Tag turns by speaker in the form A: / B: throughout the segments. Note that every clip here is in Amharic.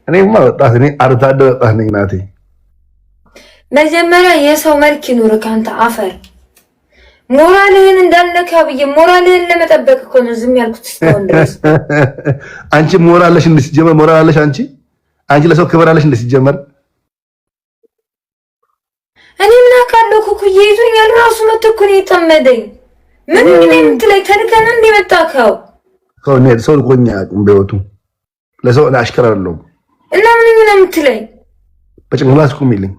A: እኔማ ወጣት ነኝ አርታደ ወጣት ነኝ ናቴ
B: መጀመሪያ የሰው መልክ ይኑር ካንተ አፈር ሞራልህን እንዳልነካ ብዬ ሞራልህን ለመጠበቅ እኮ ነው ዝም ያልኩት እስካሁን ድረስ
A: አንቺ ሞራልሽ እንደሲጀመር ሞራልሽ አንቺ ለሰው ክብር አለሽ እንደሲጀመር
B: እኔ ምን አውቃለሁ ኩኩዬ ይዞኛል ራሱ መጥቶ ነው የጠመደኝ ምን የምትለኝ ተልከና እንደመጣከው
A: ሰው ልኮኛ በህይወቱ ለሰው አሽከር አይደለም
B: እና ምን የምትለኝ
A: በጭንቅላት ቁሚልኝ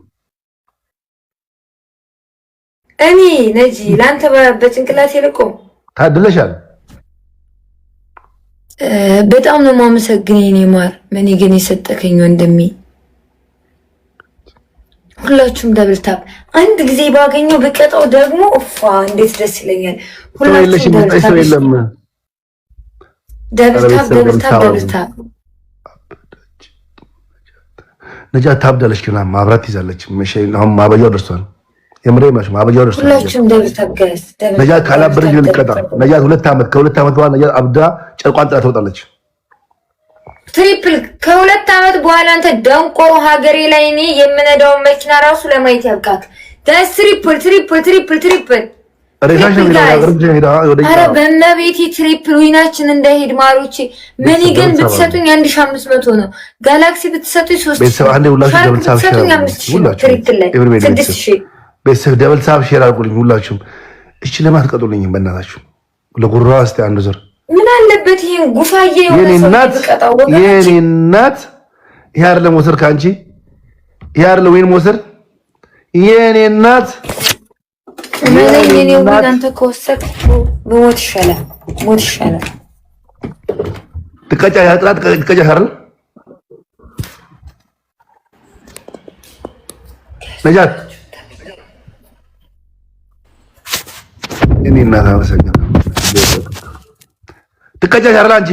B: እኔ ነጂ ላንተ በጭንቅላት ይልቆም
A: ታድለሻል
B: በጣም ነው ማመሰግነኝ እኔ ማር ምን ግን የሰጠከኝ ወንድሜ ሁላችሁም ደብልታብ አንድ ጊዜ ባገኘው በቀጣው ደግሞ ኡፋ እንዴት ደስ ይለኛል ሁላችሁም ደብልታብ
A: ነጃ ታብዳለች ግን ማብራት ይዛለች አሁን ማበጃው ደርሷል የምሬ ማሽ ማበጃው ደርሷል
B: ሁላችሁም ደብልታብ ጋይስ
A: ነጃ ካላበረች ልቀጣ ነጃ ከሁለት ዓመት በኋላ ነጃ አብዳ ጨርቋን ጥላ ትወጣለች
B: ትሪፕል ከሁለት ዓመት በኋላ አንተ ደንቆሮ ሀገሬ ላይ እኔ የምነዳው መኪና ራሱ ለማየት ያብቃክ ትሪፕል
A: ሬሳሽ ነው
B: አረ በእናቤቴ ትሪፕል ዊናችን እንዳይሄድ ማሮቼ ምን ግን ብትሰጡኝ 1500 ነው ጋላክሲ ብትሰጡኝ 3000
A: ቤተሰብ አንዴ ሁላችሁ ደብል ሳብ ሼር
B: ትሪፕል ላይ 6000
A: ቤተሰብ ደብል ሳብ ሼር አድርጉልኝ ሁላችሁም እቺ ለማትቀጡልኝ በእናታችሁ ለጉራው እስቲ አንድ ዙር
B: ምን አለበት ይሄን ጉፋዬ የሆነ ሰው ተቀጣው
A: የኔ እናት ይሄ አይደለም ወሰር ካንቺ ይሄ አይደለም ወይን ወሰር የኔ እናት
B: ምን ወደ አንተ ከወሰድክ በሞት ይሻላል ሞት ይሻላል
A: ትቀጫ ያጥራት ትቀጫ አይደል ነጃት የኔ እናት አመሰግናለሁ ትቀጫ አይደል አንቺ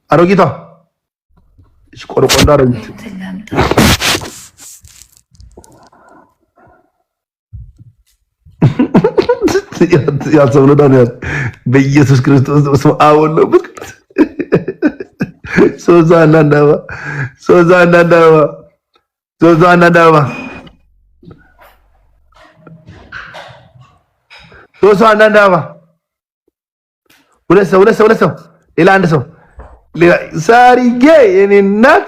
A: አሮጊቷ እሺ ቆርቆንዳ አሮጊት ያልሰውነ ዳንያል በኢየሱስ ክርስቶስ ስም አወለበት ሶዛናንዳባ ሁለት ሰው ሌላ አንድ ሰው ሌላ ሳሪጌ የኔ እናት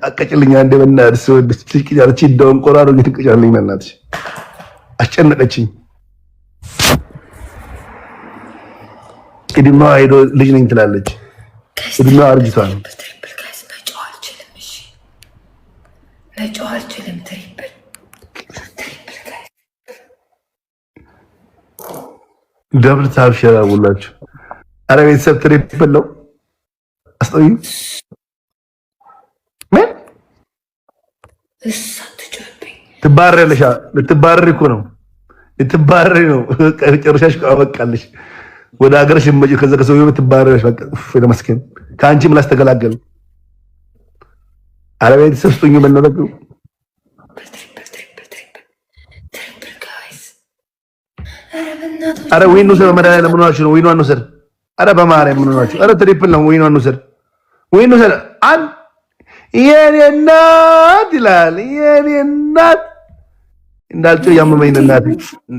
A: አቀጭልኛ እንደምና እርስ ወድስ ትልቂያለች ደውን ቆራሮ እየተቀጫለኝ እናትሽ አስጨነቀችኝ እድሜዋ ሄዶ ልጅ ነኝ ትላለች እድሜዋ አርጅቷል ደብል ታብ ሼር አድርጉላችሁ አረ ቤተሰብ ትሪፕል ነው አስጠዩ ምን ትባረረልሽ ልትባረሪ እኮ ነው ልትባረሪ ነው ጨርሻሽ አበቃልሽ ወደ ሀገርሽ እመጪ ከዛ ከሰውዬው ትባረረሽ በቃ ለመስከን ካንቺም ላስተገላገል አረ ቤተሰብ ስጡኝ በእናትህ አረ ዊኑ ሰር መዳይ ለምን ነው ነው ዊኑ አንወሰድ አረ በማርያም ምን ሆናችሁ አረ ትሪፕል ነው ዊኑ አንወሰድ ዊኑ ሰር አን የኔ እናት ይላል የኔ እናት እንዳልጨው ያመመኝ እናት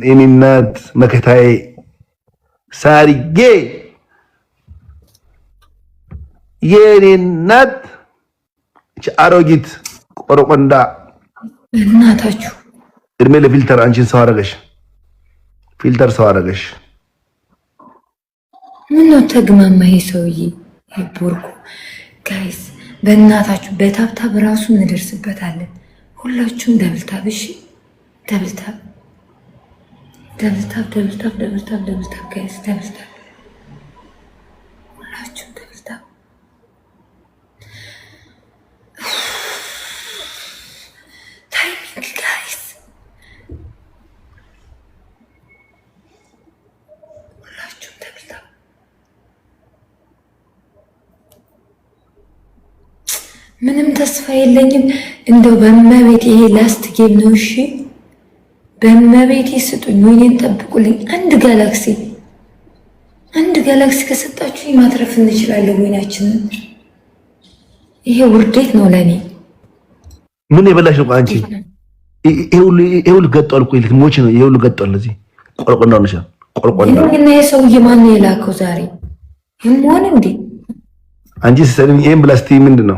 A: የኔ እናት መከታዬ ሳሪጌ የኔ እናት አሮጊት ቆረቆንዳ
B: እናታችሁ
A: እድሜ ለፊልተር አንቺን ሰው አደረገሽ ፊልተር ሰው አደረገሽ
B: ምን ነው ተግማማ ይሄ ሰውዬ ይቦርኩ ጋይስ በእናታችሁ በታብታብ ራሱ እንደርስበታለን ሁላችሁም ደብልታብ እሺ ደብልታብ ጋይስ ደብልታብ ሁላችሁም ደብልታብ ታይሚንግ ጋይስ ሁላችሁም ደብልታብ ምንም ተስፋ የለኝም እንደው በመቤት ይሄ ላስት ጌም ነው እሺ በመቤቴ ስጡኝ ወይኔን ጠብቁልኝ አንድ ጋላክሲ ከሰጣችሁ ማትረፍ እንችላለን ወይናችንን ይሄ ውርደት ነው ለኔ።
A: ምን የበላሽ ነው አንቺ? ይሄ ሁሉ ገጧል እኮ ይልክ ሞች ነው። ይሄ ሁሉ ገጧል። እዚህ ቆርቆና ነው ሻል ቆርቆና
B: ነው። እና የሰውዬ ማን ነው የላከው ዛሬ? ይሞን እንዴ
A: አንቺ ሰለኝ ይሄን ብላስቲ ምንድነው?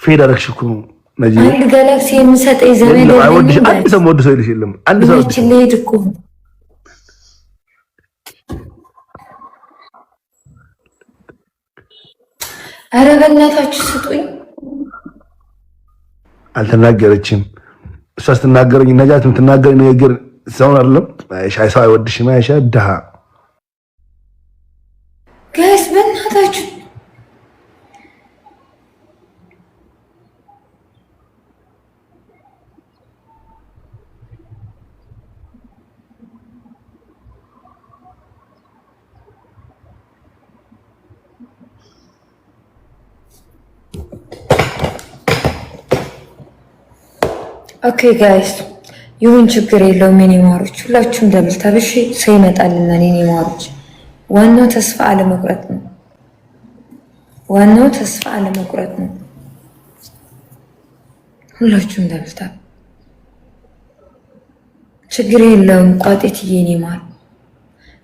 A: ፌድ አረግሽ እኮ ነጂ
B: አንድ ጋላክሲ የምሰጠኝ ዘመን ነው።
A: አንድ ሰው ወድ ሰው ይልሽ የለም። አንድ ሰው
B: እቺ ልሄድ እኮ ኧረ በእናታችሁ ስጡኝ።
A: አልተናገረችም። እሷ ስትናገረኝ ነጃት የምትናገረኝ ነገር ሰው አይደለም። ሻይ ሰው አይወድሽም። አይሻ ደሃ
B: ጋይስ በእናታችሁ ኦኬ ጋይስ ይሁን ችግር የለውም። የኔ ማሮች ሁላችሁም ደብልታብሽ ሰው ይመጣልና የኔ ማሮች ዋናው ተስፋ አለመቁረጥ ነው። ዋናው ተስፋ አለመቁረጥ ነው። ሁላችሁም ደብልታብ ችግር የለውም። ቋጤትዬ የኔ ማር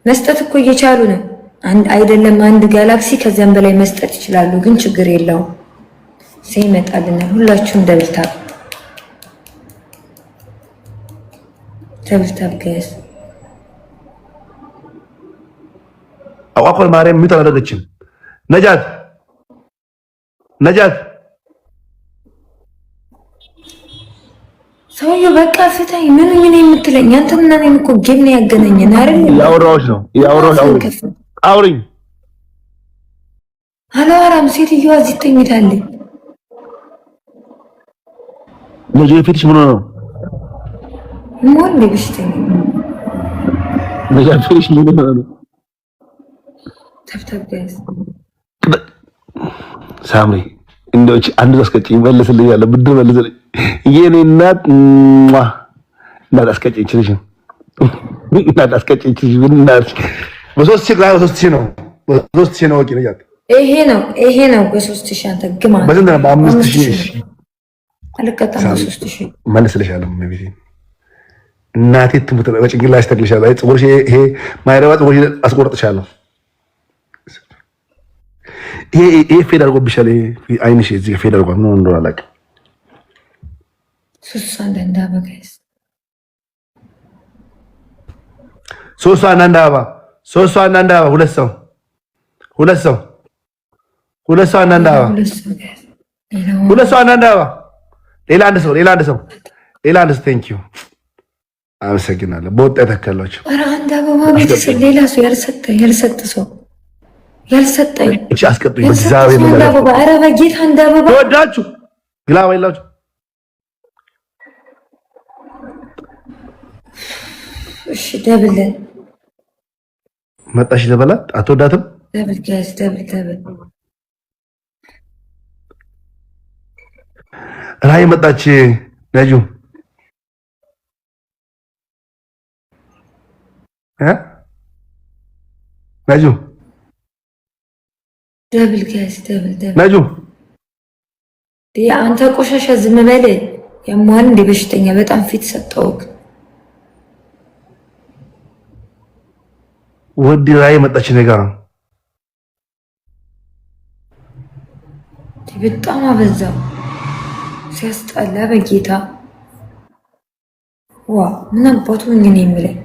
B: መስጠት እኮ እየቻሉ ነው። አንድ አይደለም አንድ ጋላክሲ ከዚያም በላይ መስጠት ይችላሉ። ግን ችግር የለውም። ሰው ይመጣልና ሁላችሁም ደብልታብ ተብልታብ ጋይስ
A: አቋቋል ማርያም ምን ታደርገችን? ነጃት
B: ሰውዬው በቃ ፍታኝ። ምኑኝ ነው የምትለኝ? አንተና እኔን እኮ ጌም ነው ያገናኘን አይደል?
A: ያወራሁሽ ነው አውሪኝ።
B: አላወራም። ሴትዮዋ እዚህ ተኝታለች።
A: ልጅ የፊትሽ ምን ነው?
B: ሞን ለብሽተኝ
A: ነጃት ፊትሽ ምን ነው?
B: ተብተብስ
A: ሳምሪ እንደውች አንድ አስቀጭኝ መልስልኝ ያለ ብድር መልስልኝ። የኔ እናት አስቀጭኝ ልጅ አስቀጭኝ ልጅ በሶስት ሺህ ነው ወቂ ነጃት።
B: ይሄ ነው በ3000 አንተ ግማ
A: በዝንዳ በ5000
B: አልቀጣም። በ3000
A: መልስልሻለሁ። መቤቴ እናቴ ትሙት በጭንቅላሽ ተክልሻለሁ። አይ ጽጉርሽ ይሄ ማይረባ ጽጉርሽ አስቆርጥሻለሁ። ይሄ ፌድ አድርጎብሻል። አይንሽ እዚህ ፌድ አድርጓል። ምን እንደሆነ አላውቅም።
B: ሶስት አንድ አበባ ጋይስ
A: ሶስት አንድ አበባ ሁለት ሰው አንድ አበባ ሌላ አንድ ሰው ቴንክ ዩ አመሰግናለሁ። በወጣ ተከላችሁ።
B: ኧረ አንድ አበባ ቤተሰብ ሌላ ሰው ያልሰጠ ሰው ያልሰጠኝ
A: እቺ አስቀጥኝ በእግዚአብሔር
B: ነው። ኧረ በጌታ አንድ አበባ
A: ተወዳችሁ ግላባ ይላችሁ።
B: እሺ ደብል
A: መጣሽ ለበላት አትወዳትም።
B: ደብል ጋይስ ደብል
A: ራይ መጣች ነጁ ነጁ
B: ደብል ጋይስ ደብል
A: ነጁ
B: አንተ ቆሻሻ ዝም በል። ያሟል እንደ በሽተኛ በጣም ፊት ሰጠውክ።
A: ወዲ ራይ መጣች ነገ
B: በጣም አበዛው። ሲያስጠላ በጌታ ዋ ምን አባቱ ምን የሚለኝ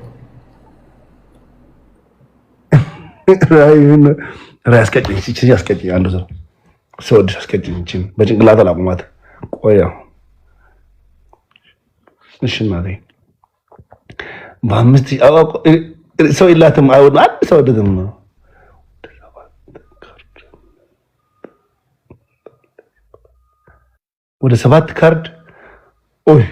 A: ራይ አስቀጭኝ አንዱ ሰው አስቀጭኝ እንጂ በጭንቅላት አላቁማት። ቆያ እሺ እናቴ በአምስት ሰው የላትም። አይወድ አንድ ሰው ደግም ነው ወደ 7 ካርድ ኦይ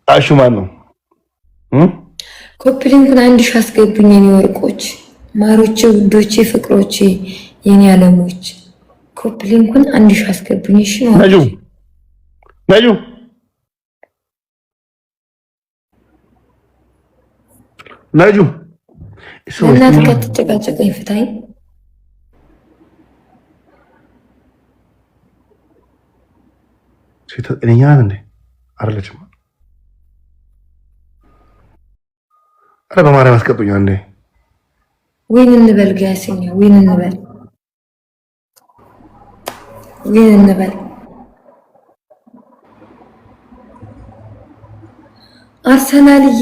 A: አሹ ማን ነው?
B: ኮፕሊንኩን አንድ ሺህ አስገብኝ የኔ ወርቆች፣ ማሮቼ፣ ውዶቼ፣ ፍቅሮቼ፣ የኔ አለሞች ኮፕሊንኩን አንድ ሺህ አስገብኝ። እሺ
A: ነጁ ነጁ
B: እናት ከተጨቃጨቀኝ ፍታይ
A: ሴተኛ እንዴ አይደለችም። አረ በማርያም አስቀጡኛ እንዴ
B: ዊን እንበል ጋሲኛ ዊን እንበል አርሰናልዬ